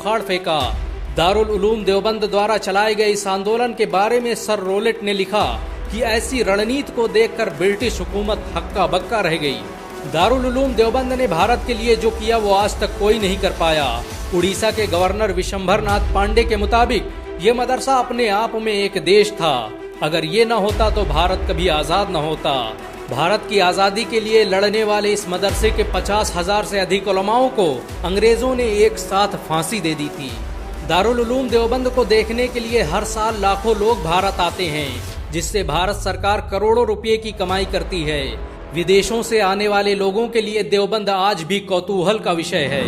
उखाड़ फेंका। दारुल उलूम देवबंद द्वारा चलाए गए इस आंदोलन के बारे में सर रोलेट ने लिखा कि ऐसी रणनीति को देखकर ब्रिटिश हुकूमत हक्का बक्का रह गई। दारुल उलूम देवबंद ने भारत के लिए जो किया वो आज तक कोई नहीं कर पाया। उड़ीसा के गवर्नर विशंभर नाथ पांडे के मुताबिक ये मदरसा अपने आप में एक देश था। अगर ये न होता तो भारत कभी आजाद न होता। भारत की आजादी के लिए लड़ने वाले इस मदरसे के 50,000 से अधिक उलमाओं को अंग्रेजों ने एक साथ फांसी दे दी थी। दारुल उलूम देवबंद को देखने के लिए हर साल लाखों लोग भारत आते हैं, जिससे भारत सरकार करोड़ों रुपए की कमाई करती है। विदेशों से आने वाले लोगों के लिए देवबंद आज भी कौतूहल का विषय है।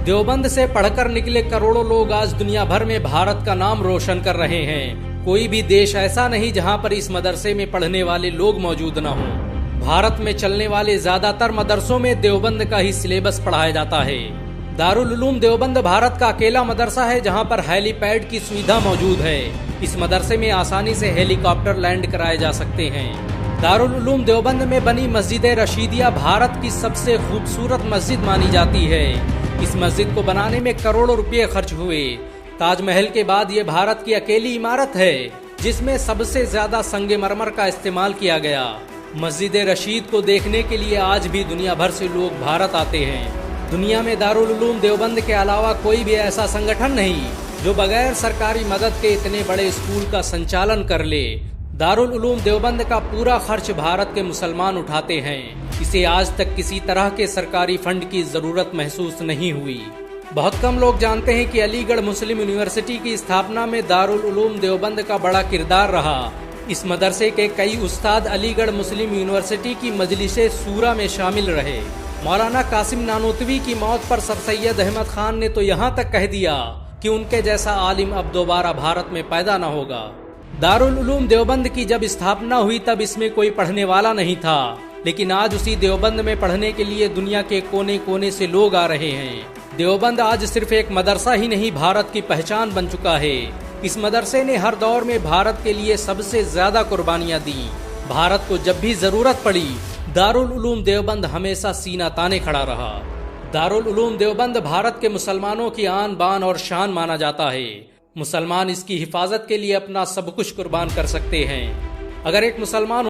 देवबंद से पढ़कर निकले करोड़ों लोग आज दुनिया भर में भारत का नाम रोशन कर रहे हैं। कोई भी देश ऐसा नहीं जहां पर इस मदरसे में पढ़ने वाले लोग मौजूद न हों। भारत में चलने वाले ज्यादातर मदरसों में देवबंद का ही सिलेबस पढ़ाया जाता है। दारुल उलूम देवबंद भारत का अकेला मदरसा है जहां पर हेलीपैड की सुविधा मौजूद है। इस मदरसे में आसानी से हेलीकॉप्टर लैंड कराए जा सकते हैं। दारुल उलूम देवबंद में बनी मस्जिद रशीदिया भारत की सबसे खूबसूरत मस्जिद मानी जाती है। इस मस्जिद को बनाने में करोड़ों रुपए खर्च हुए। ताजमहल के बाद ये भारत की अकेली इमारत है जिसमें सबसे ज्यादा संगमरमर का इस्तेमाल किया गया। मस्जिद रशीद को देखने के लिए आज भी दुनिया भर से लोग भारत आते हैं। दुनिया में दारुल उलूम देवबंद के अलावा कोई भी ऐसा संगठन नहीं जो बगैर सरकारी मदद के इतने बड़े स्कूल का संचालन कर ले। दारुल उलूम देवबंद का पूरा खर्च भारत के मुसलमान उठाते हैं। इसे आज तक किसी तरह के सरकारी फंड की जरूरत महसूस नहीं हुई। बहुत कम लोग जानते हैं कि अलीगढ़ मुस्लिम यूनिवर्सिटी की स्थापना में दारुल उलूम देवबंद का बड़ा किरदार रहा। इस मदरसे के कई उस्ताद अलीगढ़ मुस्लिम यूनिवर्सिटी की मजलिसे सूरा में शामिल रहे। मौलाना कासिम नानोतवी की मौत पर सर सैयद अहमद खान ने तो यहाँ तक कह दिया कि उनके जैसा आलिम अब दोबारा भारत में पैदा न होगा। दारुल उलूम देवबंद की जब स्थापना हुई तब इसमें कोई पढ़ने वाला नहीं था, लेकिन आज उसी देवबंद में पढ़ने के लिए दुनिया के कोने कोने से लोग आ रहे हैं। देवबंद आज सिर्फ एक मदरसा ही नहीं, भारत की पहचान बन चुका है। इस मदरसे ने हर दौर में भारत के लिए सबसे ज्यादा कुर्बानियां दी। भारत को जब भी जरूरत पड़ी दारुल उलूम देवबंद हमेशा सीना ताने खड़ा रहा। दारुल उलूम देवबंद भारत के मुसलमानों की आन बान और शान माना जाता है। मुसलमान इसकी हिफाजत के लिए अपना सब कुछ कुर्बान कर सकते हैं। अगर एक मुसलमान